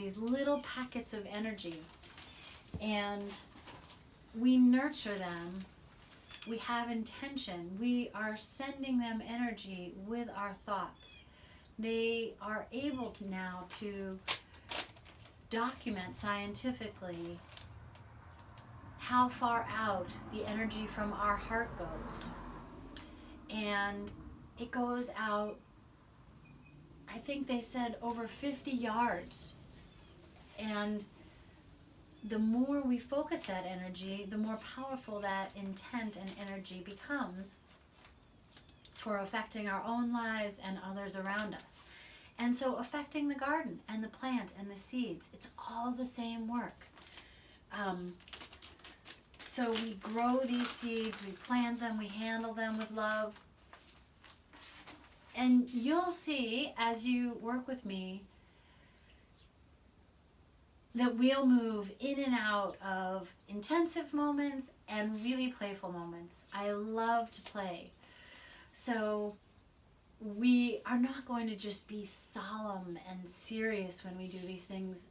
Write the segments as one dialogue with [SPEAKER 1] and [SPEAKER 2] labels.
[SPEAKER 1] these little packets of energy, and we nurture them. We have intention. We are sending them energy with our thoughts. They are able to now to document scientifically how far out the energy from our heart goes. And it goes out, I think they said, over 50 yards. And the more we focus that energy, the more powerful that intent and energy becomes for affecting our own lives and others around us. And so affecting the garden and the plants and the seeds, it's all the same work. So we grow these seeds, we plant them, we handle them with love. And you'll see as you work with me that we'll move in and out of intensive moments and really playful moments. I love to play. So we are not going to just be solemn and serious when we do these things.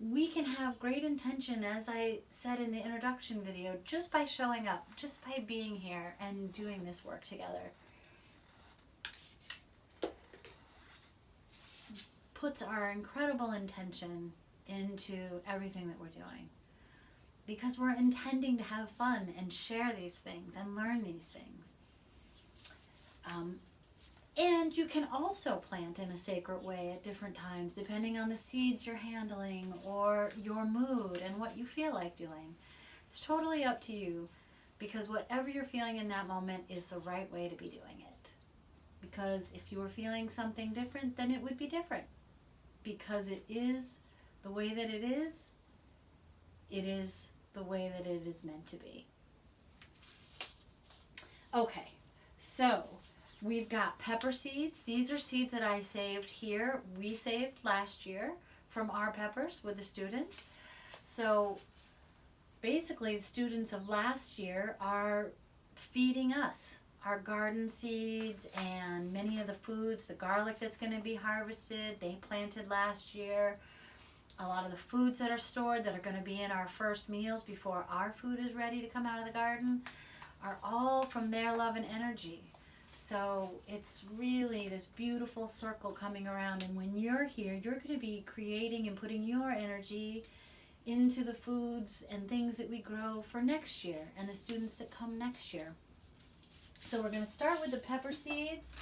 [SPEAKER 1] We can have great intention, as I said in the introduction video, just by showing up, just by being here and doing this work together. Puts our incredible intention into everything that we're doing, because we're intending to have fun and share these things and learn these things. And you can also plant in a sacred way at different times, depending on the seeds you're handling or your mood and what you feel like doing. It's totally up to you, because whatever you're feeling in that moment is the right way to be doing it. Because if you were feeling something different, then it would be different. Because it is the way that it is the way that it is meant to be. Okay, so we've got pepper seeds. These are seeds that I saved here. We saved last year from our peppers with the students. So basically the students of last year are feeding us our garden seeds and many of the foods, the garlic that's going to be harvested, they planted last year. A lot of the foods that are stored that are going to be in our first meals before our food is ready to come out of the garden are all from their love and energy. So it's really this beautiful circle coming around, and when you're here, you're going to be creating and putting your energy into the foods and things that we grow for next year and the students that come next year. So we're going to start with the pepper seeds,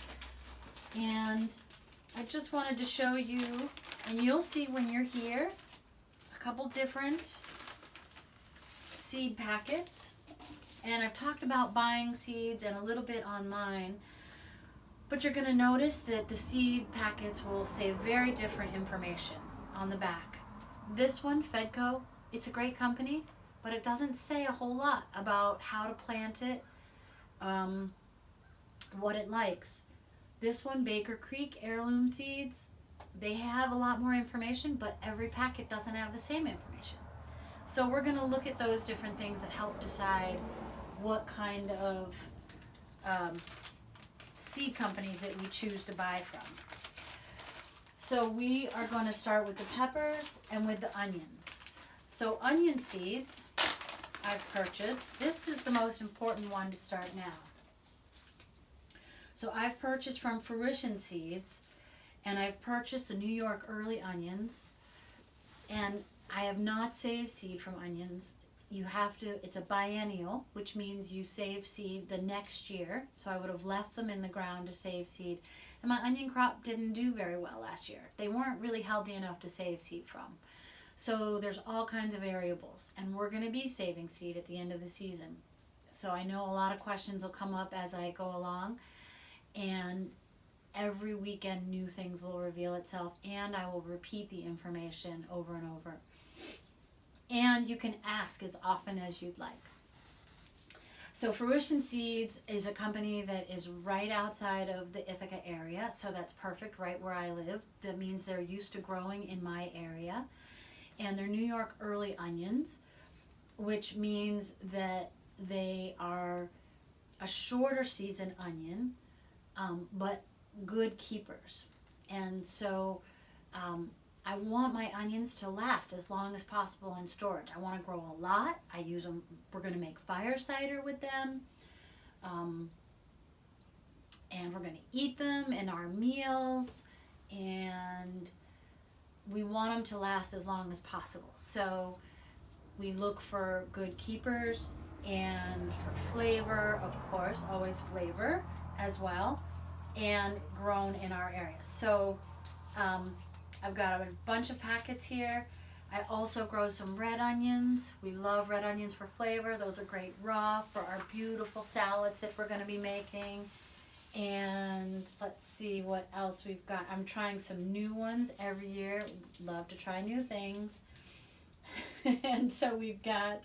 [SPEAKER 1] and I just wanted to show you, and you'll see when you're here, a couple different seed packets. And I've talked about buying seeds and a little bit online, but you're going to notice that the seed packets will say very different information on the back. This one, Fedco, it's a great company, but it doesn't say a whole lot about how to plant it, what it likes. This one, Baker Creek Heirloom Seeds, they have a lot more information, but every packet doesn't have the same information. So we're going to look at those different things that help decide what kind of seed companies that we choose to buy from. So we are going to start with the peppers and with the onions. So onion seeds I've purchased. This is the most important one to start now. So I've purchased from Fruition Seeds, and I've purchased the New York Early Onions, and I have not saved seed from onions. You have to, it's a biennial, which means you save seed the next year. So I would have left them in the ground to save seed. And my onion crop didn't do very well last year. They weren't really healthy enough to save seed from. So there's all kinds of variables, and we're going to be saving seed at the end of the season. So I know a lot of questions will come up as I go along, and every weekend new things will reveal itself, and I will repeat the information over and over. And you can ask as often as you'd like. So Fruition Seeds is a company that is right outside of the Ithaca area, so that's perfect, right where I live. That means they're used to growing in my area. And they're New York Early Onions, which means that they are a shorter season onion, but good keepers. And so I want my onions to last as long as possible in storage. I want to grow a lot. I use them. We're going to make fire cider with them. And we're going to eat them in our meals. And we want them to last as long as possible. So we look for good keepers and for flavor, of course, always flavor as well, and grown in our area. So I've got a bunch of packets here. I also grow some red onions. We love red onions for flavor. Those are great raw for our beautiful salads that we're going to be making. And let's see what else we've got. I'm trying some new ones every year. Love to try new things. And so we've got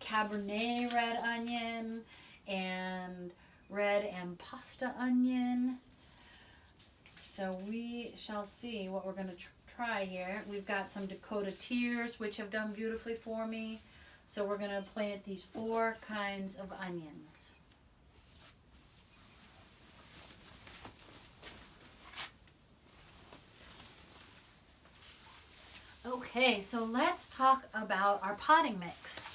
[SPEAKER 1] Cabernet red onion and red Ampasta onion. So we shall see what we're going to try here. We've got some Dakota Tears, which have done beautifully for me. So we're going to plant these 4 kinds of onions. Okay, so let's talk about our potting mix.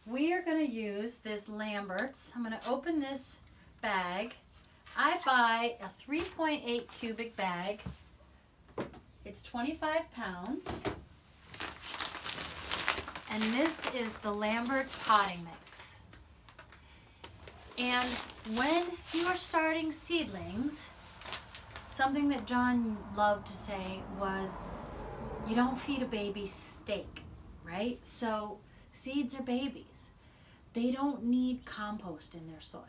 [SPEAKER 1] We are going to use this Lambert's. I'm going to open this bag. I buy a 3.8 cubic bag. It's 25 pounds. And this is the Lambert's potting mix. And when you are starting seedlings, something that John loved to say was, you don't feed a baby steak, right? So seeds are babies. They don't need compost in their soil.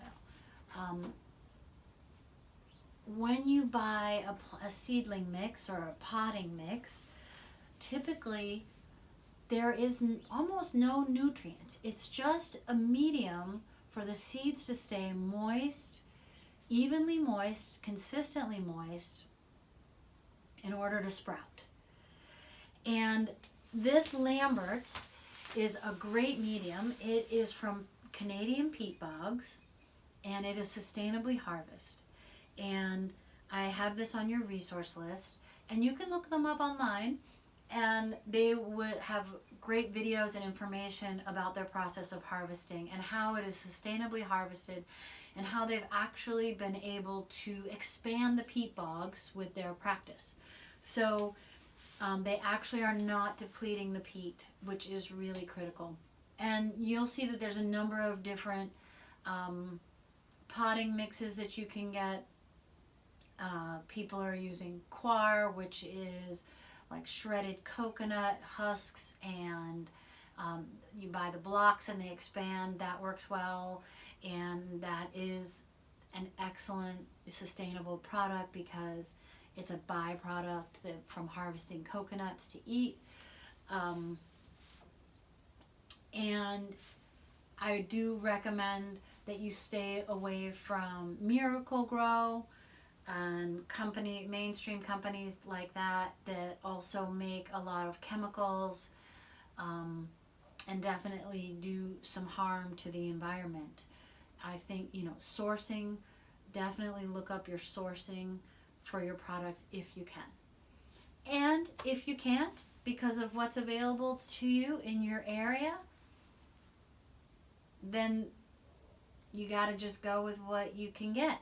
[SPEAKER 1] When you buy a seedling mix or a potting mix, typically there is almost no nutrients. It's just a medium for the seeds to stay moist, evenly moist, consistently moist in order to sprout. And this Lambert's is a great medium. It is from Canadian peat bogs, and it is sustainably harvested. And I have this on your resource list, and you can look them up online, and they would have great videos and information about their process of harvesting and how it is sustainably harvested and how they've actually been able to expand the peat bogs with their practice. So they actually are not depleting the peat, which is really critical. And you'll see that there's a number of different potting mixes that you can get. People are using coir, which is like shredded coconut husks, and you buy the blocks and they expand. That works well, and that is an excellent sustainable product because it's a byproduct from harvesting coconuts to eat. And I do recommend that you stay away from Miracle-Gro and mainstream companies like that also make a lot of chemicals and definitely do some harm to the environment. I think, sourcing, definitely look up your sourcing for your products if you can. And if you can't, because of what's available to you in your area, then you got to just go with what you can get.